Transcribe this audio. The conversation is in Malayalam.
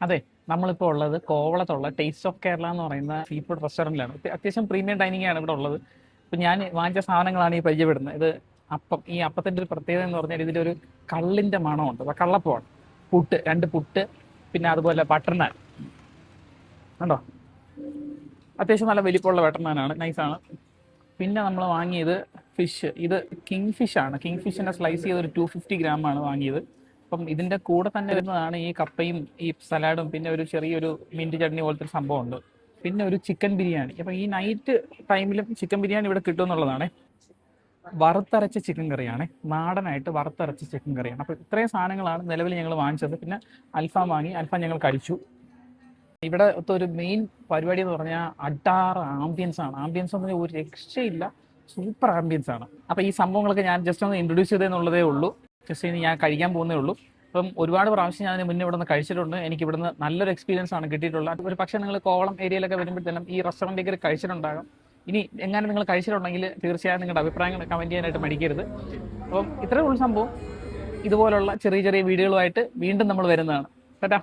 അതെ, നമ്മളിപ്പോൾ ഉള്ളത് കോവളത്തുള്ള ടേസ്റ്റ് ഓഫ് കേരള എന്ന് പറയുന്ന സീ ഫുഡ് റെസ്റ്റോറൻറ്റിലാണ്. അത്യാവശ്യം പ്രീമിയം ഡൈനിങ് ആണ് ഇവിടെ ഉള്ളത്. ഇപ്പം ഞാൻ വാങ്ങിച്ച സാധനങ്ങളാണ് ഈ പരിചയപ്പെടുന്നത്. ഇത് അപ്പം. ഈ അപ്പത്തിൻ്റെ ഒരു പ്രത്യേകത എന്ന് പറഞ്ഞാൽ ഇതിലൊരു കള്ളിൻ്റെ മണമുണ്ട്. അപ്പോൾ കള്ളപ്പമാണ്. പുട്ട്, 2 പുട്ട്, പിന്നെ അതുപോലെ ബട്ടർ നാൻ. കണ്ടോ, അത്യാവശ്യം നല്ല വലിപ്പമുള്ള ബട്ടർ നാനാണ്, നൈസാണ്. പിന്നെ നമ്മൾ വാങ്ങിയത് ഫിഷ്. ഇത് കിങ് ഫിഷാണ്. കിങ് ഫിഷിനെ സ്ലൈസ് ചെയ്ത് ഒരു 250 ഗ്രാമാണ് വാങ്ങിയത്. അപ്പം ഇതിൻ്റെ കൂടെ തന്നെ വരുന്നതാണ് ഈ കപ്പയും ഈ സലാഡും, പിന്നെ ഒരു ചെറിയൊരു മിൻറ്റ് ചട്നി പോലത്തെ ഒരു സംഭവമുണ്ട്, പിന്നെ ഒരു ചിക്കൻ ബിരിയാണി. അപ്പം ഈ നൈറ്റ് ടൈമിലും ചിക്കൻ ബിരിയാണി ഇവിടെ കിട്ടും എന്നുള്ളതാണ്. വറുത്തരച്ച ചിക്കൻ കറിയാണ്, നാടനായിട്ട് വറുത്തരച്ച ചിക്കൻ കറിയാണ്. അപ്പോൾ ഇത്രയും സാധനങ്ങളാണ് നിലവിൽ ഞങ്ങൾ വാങ്ങിച്ചത്. പിന്നെ അൽഫാം വാങ്ങി, അൽഫാം ഞങ്ങൾ കഴിച്ചു. ഇവിടെ ഒരു മെയിൻ പരിപാടി എന്ന് പറഞ്ഞാൽ അഡാറ് ആംബിയൻസ് ആണ്. ആംബിയൻസ് എന്ന് പറഞ്ഞാൽ ഒരു രക്ഷയില്ല, സൂപ്പർ ആംബിയൻസ് ആണ്. അപ്പോൾ ഈ സംഭവങ്ങളൊക്കെ ഞാൻ ജസ്റ്റ് ഒന്ന് ഇൻട്രൊഡ്യൂസ് ചെയ്തതെന്നുള്ളതേ ഉള്ളൂ. ജസ്റ്റ് ഇനി ഞാൻ കഴിക്കാൻ പോകുന്നേ ഉള്ളൂ. അപ്പം ഒരുപാട് പ്രാവശ്യം ഞാൻ മുന്നേ ഇവിടെ നിന്ന് കഴിച്ചിട്ടുണ്ട്. എനിക്ക് ഇവിടുന്ന് നല്ലൊരു എക്സ്പീരിയൻസ് ആണ് കിട്ടിയിട്ടുള്ളത്. ഒരു പക്ഷേ നിങ്ങൾ കോവളം ഏരിയയിലൊക്കെ വരുമ്പോഴത്തേനും ഈ റെസ്റ്റോറൻറ്റിൽ കഴിച്ചിട്ടുണ്ടാകും. ഇനി എങ്ങനെ നിങ്ങൾ കഴിച്ചിട്ടുണ്ടെങ്കിൽ തീർച്ചയായും നിങ്ങളുടെ അഭിപ്രായങ്ങൾ കമൻറ്റ് ചെയ്യാനായിട്ട് മടിക്കരുത്. അപ്പം ഇത്രയേ ഉള്ളൂ സംഭവം. ഇതുപോലുള്ള ചെറിയ ചെറിയ വീഡിയോകളുമായിട്ട് വീണ്ടും നമ്മൾ വരുന്നതാണ്. കേട്ടോ.